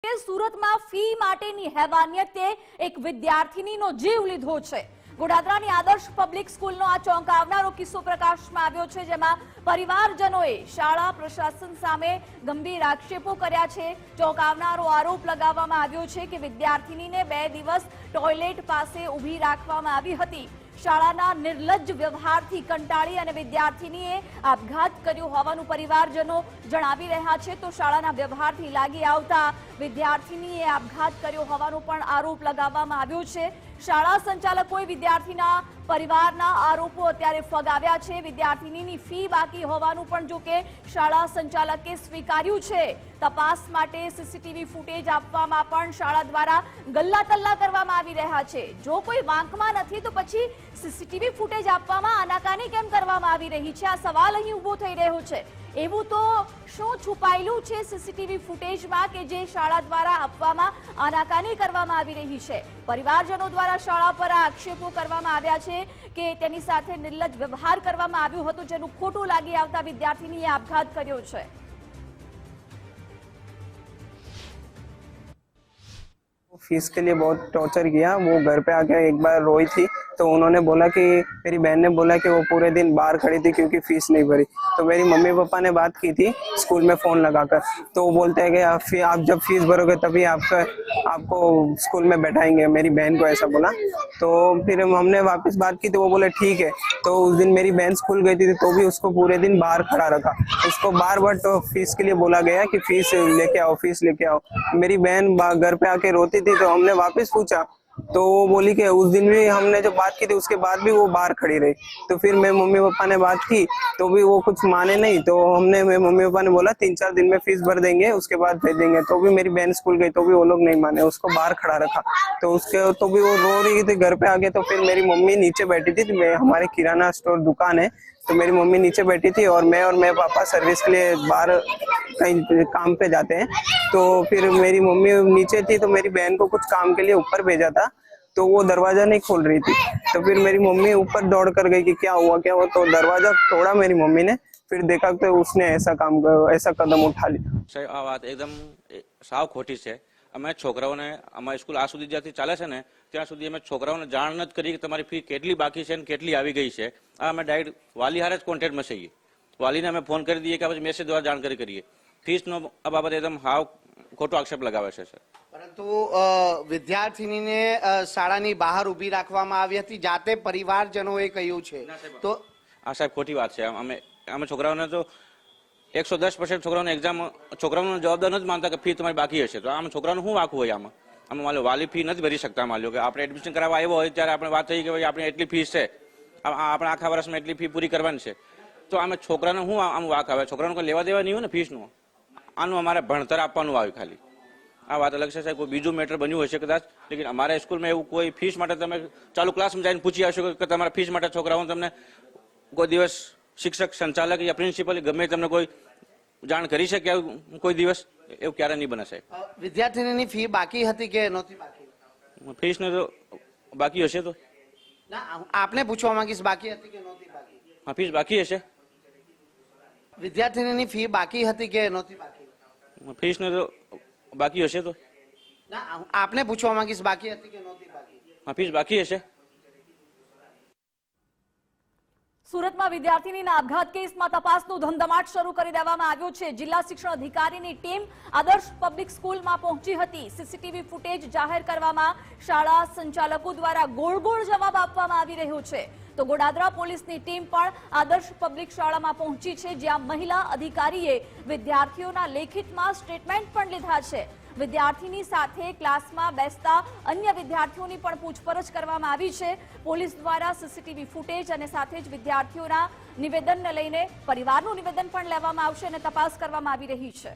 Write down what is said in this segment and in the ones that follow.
સુરતમાં ફી માટેની હેવાનિયતે એક વિદ્યાર્થીનીનો જીવ લીધો છે। ગોડાદરાની આદર્શ પબ્લિક સ્કૂલનો આ ચોંકાવનારો કિસ્સો પ્રકાશમાં આવ્યો છે, જેમાં પરિવારજનોએ શાળા પ્રશાસન સામે ગંભીર આક્ષેપો કર્યા છે। ચોંકાવનારો આરોપ લગાવવામાં આવ્યો છે કે વિદ્યાર્થીનીને 2 દિવસ ટોયલેટ પાસે ઊભી રાખવામાં આવી હતી। શાળાના નિર્લજ્જ વ્યવહારથી કંટાળી અને વિદ્યાર્થીનીએ આપઘાત કર્યો હોવાનું પરિવારજનો જણાવી રહ્યા છે। તો શાળાના વ્યવહારથી લાગી આવતા વિદ્યાર્થીનીએ આપઘાત કર્યો હોવાનો પણ આરોપ લગાવવામાં આવ્યો છે। શાળા સંચાલકોએ વિદ્યાર્થીના પરિવારના આરોપો અત્યારે ફગાવ્યા છે। વિદ્યાર્થીનીની ફી બાકી હોવાનું પણ જો કે શાળા સંચાલકે સ્વીકાર્યું છે। તપાસ માટે સીસીટીવી ફૂટેજ આપવામાં પણ શાળા દ્વારા ગલ્લાતલ્લા કરવામાં આવી રહ્યા છે। જો કોઈ વાંકમાં નથી તો પછી સીસીટીવી ફૂટેજ આપવામાં આનાકાની કેમ કરવામાં આવી રહી છે? આ સવાલ અહીં ઊભો થઈ રહ્યો છે। એવું તો શું છુપાયેલું છે સીસીટીવી ફૂટેજમાં કે જે શાળા દ્વારા આપવામાં આનાકાની કરવામાં આવી રહી છે? પરિવારજનો દ્વારા શાળા પર આક્ષેપો કરવામાં આવ્યા છે કે તેની સાથે નિર્લજ્જ વ્યવહાર કરવામાં આવ્યો હતો, જેનું ખોટું લાગી આવતા વિદ્યાર્થીનીએ આપઘાત કર્યો છે। फीस के लिए बहुत टॉर्चर किया। वो घर पे आके एक बार रोई थी तो उन्होंने बोला कि मेरी बहन ने बोला कि वो पूरे दिन बाहर खड़ी थी क्योंकि फीस नहीं भरी। तो मेरी मम्मी पापा ने बात की थी स्कूल में फ़ोन लगाकर, तो वो बोलते हैं कि आप जब फीस भरोगे तभी आपको स्कूल में बैठाएंगे। मेरी बहन को ऐसा बोला। तो फिर हमने वापस बात की तो वो बोले ठीक है। तो उस दिन मेरी बहन स्कूल गई थी तो भी उसको पूरे दिन बाहर खड़ा रखा। उसको बार बार तो फीस के लिए बोला गया कि फीस लेके आओ, फीस लेके आओ। मेरी बहन घर पे आके रोती थी तो हमने वापस पूछा तो वो बोली कि उस दिन भी हमने जो बात की थी उसके बाद भी वो बाहर खड़ी रही। तो फिर मैं मम्मी पापा ने बात की तो भी वो कुछ माने नहीं। तो मैं मम्मी पापा ने बोला 3-4 दिन में फीस भर देंगे, उसके बाद भेज देंगे। तो भी मेरी बहन स्कूल गई तो भी वो लोग नहीं माने, उसको बाहर खड़ा रखा। तो भी वो रो रही थी घर पे आके। तो फिर मेरी मम्मी नीचे बैठी थी, हमारे किराना स्टोर दुकान है, तो मेरी मम्मी नीचे बैठी थी और मैं पापा सर्विस के लिए बाहर कहीं काम पे जाते हैं। तो फिर मेरी मम्मी नीचे थी तो मेरी बहन को कुछ काम के लिए ऊपर भेजा था, तो वो दरवाजा नहीं खोल रही थी। तो फिर मेरी मम्मी ऊपर दौड़ कर गई कि क्या हुआ। तो दरवाजा तोड़ा मेरी मम्मी ने। फिर देखा तो उसने ऐसा कदम उठा लिया। સાહેબ આ વાત એકદમ સાવ ખોટી છે। અમે છોકરાઓને અમારી સ્કૂલ આ સુધી જ્યાંથી ચાલે છે ને ત્યાં સુધી અમે છોકરાઓને જાણ નથી કરી કે તમારી ફી કેટલી બાકી છે અને કેટલી આવી ગઈ છે। આ અમે ડાયરેક્ટ વાલી હારે જ કોન્ટેક્ટમાં છીએ। વાલીને અમે ફોન કરી દઈએ કે પછી મેસેજ દ્વારા જાણકારી કરીએ। ફીસનો આ બાબત એકદમ હાવ ખોટો આક્ષેપ લગાવે છે સર। પરંતુ વિદ્યાર્થીનીને શાળાની બહાર ઊભી રાખવામાં આવી હતી, જાતે પરિવારજનોએ કહ્યું છે। તો આ સાહેબ ખોટી વાત છે। અમે છોકરાઓને તો 110% છોકરાઓને એક્ઝામ છોકરાઓને જવાબદાર નથી માનતા કે ફી તમારી બાકી હશે। તો આમ છોકરાઓનું શું વાંકું હોય? આમાં માનો વાલી ફી નથી ભરી શકતા। માનો કે આપણે એડમિશન કરાવવા આવ્યો હોય ત્યારે આપણે વાત થઈ કે ભાઈ આપણે એટલી ફીસ છે, આપણે આખા વર્ષમાં એટલી ફી પૂરી કરવાની છે। તો અમે છોકરાને શું આમ વાંક આવે? છોકરાને કોઈ લેવા દેવા નહીં હોય ને ફીસનું। આનું અમારે ભણતર આપવાનું આવ્યું ખાલી। આ વાત અલગ છે સાહેબ, કોઈ બીજું મેટર બન્યું હશે કદાચ, લેકિન અમારા સ્કૂલમાં એવું કોઈ ફીસ માટે તમે ચાલુ ક્લાસમાં જઈને પૂછી આવશો કે તમારા ફીસ માટે છોકરાઓને તમને કોઈ દિવસ શિક્ષક, સંચાલક યા પ્રિન્સિપલ ગમે તમને કોઈ જાણ કરી શકે કોઈ દિવસ? એવું ક્યારે નહીં બને સાહેબ। વિદ્યાર્થીની ફી બાકી હતી કે નહોતી બાકી? ફીસને તો બાકી હશે તો ના, આપને પૂછવા માંગીશ બાકી હતી કે નહોતી બાકી? હા, ફીસ બાકી હશે। વિદ્યાર્થીની ફી બાકી હતી કે નહોતી બાકી? ફીસને તો બાકી હશે તો ના, આપને પૂછવા માંગીશ બાકી હતી કે નહોતી બાકી? હા, ફીસ બાકી હશે। સુરતમાં વિદ્યાર્થીનીના આપઘાત કેસમાં તપાસનો ધમધમાટ શરૂ કરી દેવામાં આવ્યો છે। જિલ્લા શિક્ષણ અધિકારીની ટીમ આદર્શ પબ્લિક સ્કૂલમાં પહોંચી હતી। સીસીટીવી ફૂટેજ જાહેર કરવામાં શાળા સંચાલકો દ્વારા ગોળ જવાબ આપવામાં આવી રહ્યો છે। તો ગોડાદરા પોલીસની ટીમ પણ આદર્શ પબ્લિક શાળામાં પહોંચી છે, જ્યાં મહિલા અધિકારીએ વિદ્યાર્થીઓના લેખિતમાં સ્ટેટમેન્ટ પણ લીધા છે। વિદ્યાર્થીની સાથે ક્લાસમાં બેસતા અન્ય વિદ્યાર્થીઓની પણ પૂછપરછ કરવામાં આવી છે। પોલીસ દ્વારા સીસીટીવી ફૂટેજ અને સાથે જ વિદ્યાર્થીઓના નિવેદનને લઈને પરિવારનું નિવેદન પણ લેવામાં આવશે અને તપાસ કરવામાં આવી રહી છે।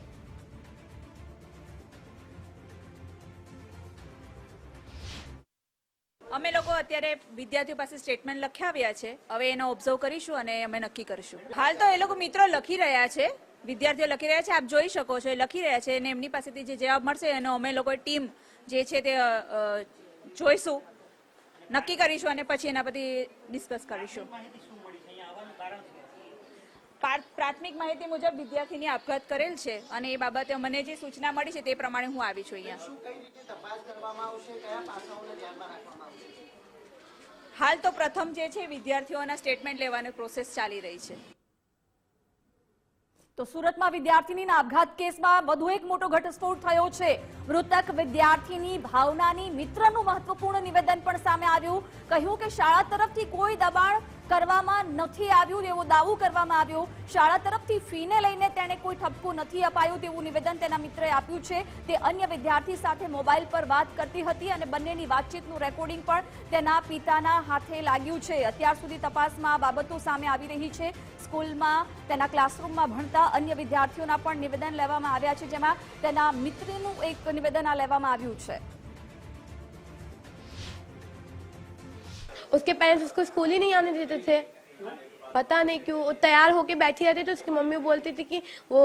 અમે લોકો અત્યારે વિદ્યાર્થીઓ પાસે સ્ટેટમેન્ટ લખાવ્યા છે। હવે એનો ઓબ્ઝર્વ કરીશું અને અમે નક્કી કરીશું। હાલ તો એ લોકો મિત્રો લખી રહ્યા છે, વિદ્યાર્થીઓ લખી રહ્યા છે, આપ જોઈ શકો છો, એ લખી રહ્યા છે અને એમની પાસેથી જે જવાબ મળશે એનો અમે લોકો ટીમ જે છે તે જોઈશું, નક્કી કરીશું અને પછી એના પરથી ડિસ્કસ કરીશું। પ્રાથમિક માહિતી મુજબ વિદ્યાર્થીની આપઘાત કરેલ છે અને એ બાબતે મને જે સૂચના મળી છે તે પ્રમાણે હું આવી છું અહીંયા. હાલ તો પ્રથમ જે છે વિદ્યાર્થીઓના સ્ટેટમેન્ટ લેવાની પ્રોસેસ ચાલી રહી છે. તો સુરતમાં વિદ્યાર્થીનીના આપઘાત કેસમાં વધુ એક મોટો ઘટસ્ફોટ થયો છે. મૃતક વિદ્યાર્થીની ભાવનાની મિત્રનું મહત્વપૂર્ણ નિવેદન પણ સામે આવ્યું. કહ્યું કે શાળા તરફથી કોઈ દબાણ કરવામાં નથી આવ્યું તેવો દાવો કરવામાં આવ્યો. શાળા તરફથી ફીને લઈને તેણે કોઈ ઠપકો નથી અપાયું તેવું નિવેદન તેના મિત્રએ આપ્યું છે. તે અન્ય વિદ્યાર્થી સાથે મોબાઈલ પર વાત કરતી હતી અને બંનેની વાતચીતનું રેકોર્ડિંગ પણ તેના પિતાના હાથે લાગ્યું છે. અત્યાર સુધી તપાસમાં આ બાબતો સામે આવી રહી છે. સ્કૂલમાં તેના ક્લાસરૂમમાં ભણતા અન્ય વિદ્યાર્થીઓના પણ નિવેદન લેવામાં આવ્યા છે, જેમાં તેના મિત્રનું એક નિવેદન આ લેવામાં આવ્યું છે. उसके पेरेंट्स उसको स्कूल ही नहीं आने देते थे, पता नहीं क्यों. वो तैयार होके बैठी रहती तो उसकी मम्मी बोलती थी कि वो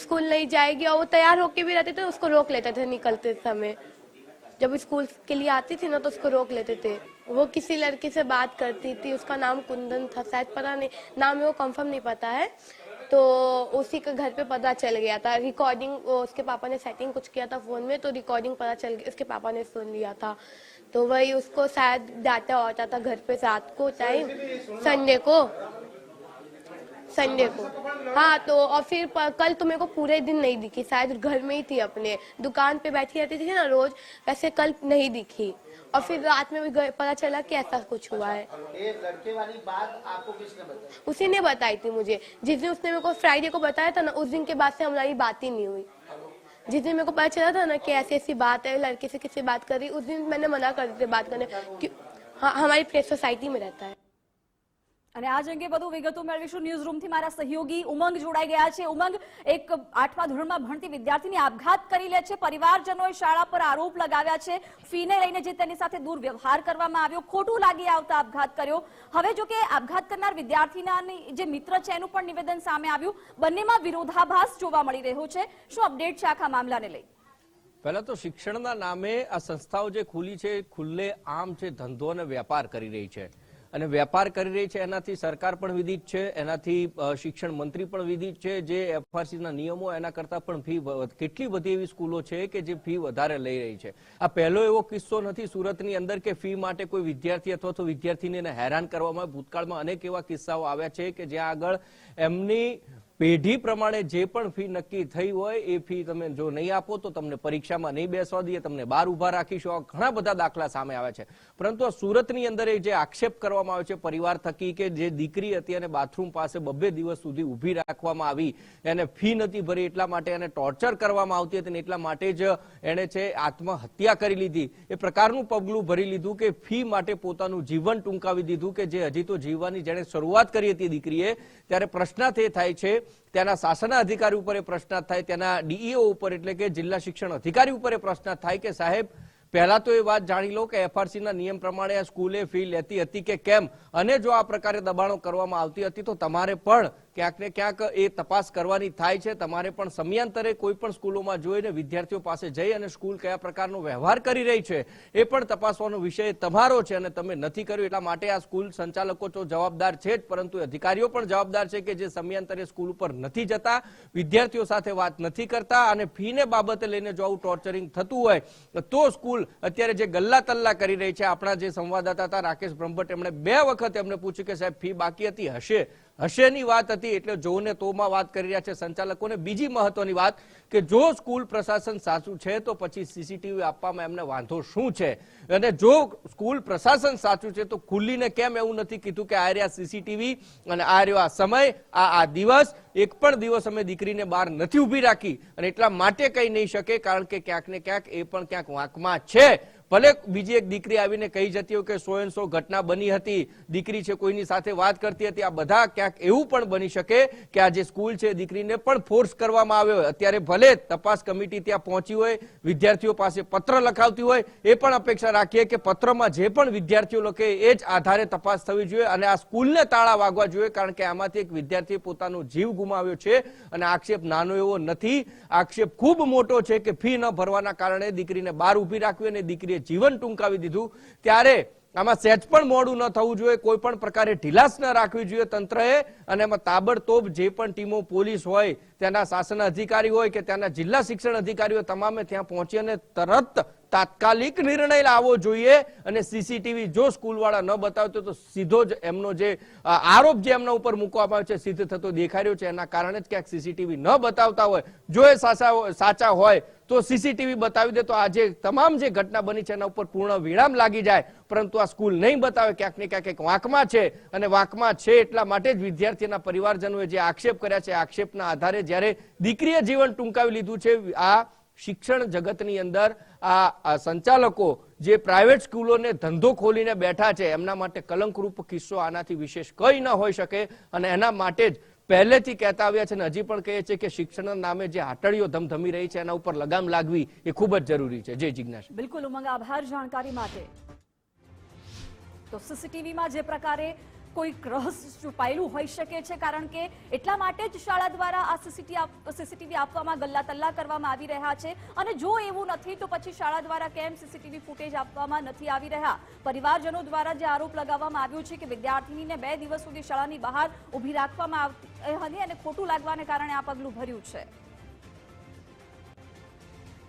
स्कूल नहीं जाएगी और वो तैयार होके भी रहते थे, उसको रोक लेते थे निकलते समय. जब स्कूल के लिए आती थी ना तो उसको रोक लेते थे. वो किसी लड़के से बात करती थी, उसका नाम कुंदन था शायद, पता नहीं नाम में वो कंफर्म नहीं पता है. तो उसी के घर पे पता चल गया था. रिकॉर्डिंग उसके पापा ने सेटिंग कुछ किया था फोन में, तो रिकॉर्डिंग पता चल गया, उसके पापा ने सुन लिया था. तो वही उसको शायद डांटा होता था घर पे रात को टाइम, संडे को. हाँ, तो और फिर कल तो मेरे को पूरे दिन नहीं दिखी, शायद घर में ही थी अपने दुकान पे बैठी रहती थी ना रोज, वैसे कल नहीं दिखी. और फिर रात में भी पता चला कि ऐसा कुछ हुआ है. ये लड़के वाली बात आपको किसने बताई? उसी ने बताई थी मुझे. जिस दिन उसने मेरे को फ्राइडे को बताया था ना, उस दिन के बाद से हमारी बात ही नहीं हुई. जिस दिन मेरे को पता चला था ना कि ऐसी ऐसी बात है, लड़के से किससे बात कर रही, उस दिन मैंने मना कर दी थी बात करने. हाँ, हमारी प्रेस सोसाइटी में रहता है. અને આજ અંગે વધુ વિગતો મેળવીશું. ન્યૂઝ રૂમથી મારા સહયોગી ઉમંગ જોડાઈ ગયા છે. ઉમંગ, એક 8મા ધોરણમાં ભણતી વિદ્યાર્થીની આપઘાત કરી લે છે. પરિવારજનોએ શાળા પર આરોપ લગાવ્યા છે ફીને લઈને જે તેની સાથે દુર્વ્યવહાર કરવામાં આવ્યો, ખોટું લાગી આવતા આપઘાત કર્યો. હવે જો કે આપઘાત કરનાર વિદ્યાર્થીના જે મિત્ર છે એનું પણ નિવેદન સામે આવ્યું. બંનેમાં વિરોધાભાસ જોવા મળી રહ્યો છે. શું અપડેટ છે આખા મામલાને લઈ? પહેલા તો શિક્ષણના નામે આ સંસ્થાઓ જે ખુલી છે ખુલ્લે આમ છે ધંધો અને વેપાર કરી રહી છે, અને વેપાર કરી રહી છે એનાથી સરકાર પણ વિદિત છે, એનાથી શિક્ષણ મંત્રી પણ વિદિત છે. જે એફઆરસીના નિયમો એના કરતા પણ ફી કેટલી બધી એવી સ્કૂલો છે કે જે ફી વધારે લઈ રહી છે. આ પહેલો એવો કિસ્સો નથી સુરતની અંદર કે ફી માટે કોઈ વિદ્યાર્થી અથવા તો વિદ્યાર્થીને હેરાન કરવામાં. ભૂતકાળમાં અનેક એવા કિસ્સાઓ આવ્યા છે કે જ્યાં આગળ એમની પેઢી પ્રમાણે જે પણ ફી નક્કી થઈ હોય એ ફી તમે જો નહીં આપો તો તમને પરીક્ષામાં નહીં બેસવા દઈએ, તમને બહાર ઉભા રાખીશું. ઘણા બધા દાખલા સામે આવ્યા છે. પરંતુ આ સુરતની અંદર જે આક્ષેપ કરવામાં આવ્યો છે પરિવાર થકી કે જે દીકરી હતી અને બાથરૂમ પાસે 2 દિવસ સુધી ઊભી રાખવામાં આવી, એને ફી નથી ભરી એટલા માટે એને ટોર્ચર કરવામાં આવતી હતી, એટલા માટે જ એને છે આત્મહત્યા કરી લીધી. એ પ્રકારનું પગલું ભરી લીધું કે ફી માટે પોતાનું જીવન ટૂંકાવી દીધું કે જે હજી તો જીવવાની જેણે શરૂઆત કરી હતી દીકરીએ, ત્યારે પ્રશ્નાર્થ એ થાય છે ત્યાંના શાસન અધિકારી ઉપર એ પ્રશ્ન થાય, ત્યાંના ડીઈઓ ઉપર એટલે કે જિલ્લા શિક્ષણ અધિકારી ઉપર એ પ્રશ્ન થાય કે સાહેબ પહેલા તો એ વાત જાણી લો કે એફઆરસીના નિયમ પ્રમાણે આ સ્કૂલે ફી લેતી હતી કે કેમ, અને જો આ પ્રકારે દબાણો કરવામાં આવતી હતી તો તમારે પણ ક્યાંક ને ક્યાંક એ તપાસ કરવાની થાય છે. તમારે પણ સમયાંતરે કોઈ પણ સ્કૂલોમાં જોઈને વિદ્યાર્થીઓ પાસે જઈ અને સ્કૂલ કયા પ્રકારનો વ્યવહાર કરી રહી છે એ પણ તપાસવાનો વિષય તમારો છે, અને તમે નથી કર્યું. એટલા માટે આ સ્કૂલ સંચાલકો તો જવાબદાર છે જ, પરંતુ અધિકારીઓ પણ જવાબદાર છે કે જે સમયાંતરે સ્કૂલ ઉપર નથી જતા, વિદ્યાર્થીઓ સાથે વાત નથી કરતા, અને ફીને બાબતે લઈને જો આવું ટોર્ચરિંગ થતું હોય તો સ્કૂલ અત્યારે જે ગલ્લા તલ્લા કરી રહી છે. આપણા જે સંવાદદાતા હતા રાકેશ બ્રહ્મભટ્ટ, એમણે 2 વખત એમને પૂછ્યું કે સાહેબ ફી બાકી હતી, હશેની વાત હતી, એટલે જોને તોમાં વાત કરી રહ્યા છે સંચાલકોને. બીજી મહત્વની વાત કે જો સ્કૂલ પ્રશાસન સાચું છે તો પછી સીસીટીવી આપવામાં એમને વાંધો શું છે, અને જો સ્કૂલ પ્રશાસન સાચું છે તો ખુલ્લીને કેમ એવું નથી કીધું કે આ રહ્યા સીસીટીવી અને આ રહ્યો આ સમય, આ દિવસ, એક પણ દિવસ અમે દીકરીને બહાર નથી ઉભી રાખી, અને એટલા માટે કઈ નહીં શકે કારણ કે ક્યાંક ને ક્યાંક એ પણ ક્યાંક વાંકમાં છે. ભલે બીજી એક દીકરી આવીને કહી જતી હોય કે 100 ઘટના બની હતી, દીકરી છે કોઈની સાથે વાત કરતી હતી, આ બધા ક્યાંક એવું પણ બની શકે કે આ જે સ્કૂલ છે દીકરીને પણ ફોર્સ કરવામાં આવ્યો હોય. અત્યારે ભલે તપાસ કમિટી ત્યાં પહોંચી હોય, વિદ્યાર્થીઓ પાસે પત્ર લખાવતી હોય, એ પણ અપેક્ષા રાખીએ કે પત્રમાં જે પણ વિદ્યાર્થીઓ લખે એ જ આધારે તપાસ થવી જોઈએ અને આ સ્કૂલને તાળા વાગવા જોઈએ, કારણ કે આમાંથી એક વિદ્યાર્થીએ પોતાનો જીવ ગુમાવ્યો છે. અને આક્ષેપ નાનો એવો નથી, આક્ષેપ ખૂબ મોટો છે કે ફી ન ભરવાના કારણે દીકરીને બહાર ઉભી રાખવી અને દીકરીએ જીવન ટૂંકાવી દીધું. ત્યારે આમાં સહેજ પણ મોડું ન થવું જોઈએ, કોઈ પણ પ્રકારે ઢીલાસ ન રાખવી જોઈએ તંત્રએ, અને એમાં તાબડતોબ જે પણ ટીમો પોલીસ હોય, ત્યાંના શાસન અધિકારી હોય કે ત્યાંના જિલ્લા શિક્ષણ અધિકારીઓ તમામે ત્યાં પહોંચી અને તરત તાત્કાલિક નિર્ણય લાવવો જોઈએ. અને સીસીટીવી જો સ્કૂલવાળા ન બતાવતો તો સીધો જ એમનો જે આરોપ જે એમના ઉપર મૂકવામાં આવ્યો છે સિદ્ધ થતો દેખાઈ રહ્યો છે. એના કારણે જ ક્યાંક સીસીટીવી ન બતાવતા હોય, જો એ સાચા હોય તો સીસીટીવી બતાવી દે તો આજે તમામ જે ઘટના બની છે એના ઉપર પૂર્ણ વિરામ લાગી જાય. પરંતુ આ સ્કૂલ નહીં બતાવે, ક્યાંક ને ક્યાંક એક વાંકમાં છે, અને વાંકમાં છે એટલા માટે જ વિદ્યાર્થીના પરિવારજનોએ જે આક્ષેપ કર્યા છે, આક્ષેપના આધારે જ્યારે દીકરીએ જીવન ટૂંકાવી લીધું છે, આ શિક્ષણ જગતની અંદર આ સંચાલકો જે પ્રાઇવેટ સ્કૂલોને ધંધો ખોલીને બેઠા છે, એમના માટે કલંકરૂપ કિસ્સો આનાથી વિશેષ કંઈ ન હોઈ શકે. અને એના માટે જ પહેલેથી કહેતા આવ્યા છે અને હજી પણ કહે છે કે શિક્ષણના નામે જે હાટડીઓ ધમધમી રહી છે એના ઉપર લગામ લાગવી એ ખૂબ જ જરૂરી છે. જય જિજ્ઞાસા. બિલકુલ ઉમંગ, આભાર જાણકારી માટે. તો સીસીટીવીમાં જે પ્રકારે કોઈક રહસ્ય છુપાયેલું હોઈ શકે છે, કારણ કે એટલા માટે જ શાળા દ્વારા આ સીસીટીવી આપવામાં ગલ્લા તલ્લા કરવામાં આવી રહ્યા છે. અને જો એવું નથી તો પછી શાળા દ્વારા કેમ સીસીટીવી ફૂટેજ આપવામાં નથી આવી રહ્યા? પરિવારજનો દ્વારા જે આરોપ લગાવવામાં આવ્યો છે કે વિદ્યાર્થીનીને 2 દિવસ સુધી શાળાની બહાર ઊભી રાખવામાં આવી હતી અને ખોટું લાગવાને કારણે આ પગલું ભર્યું છે.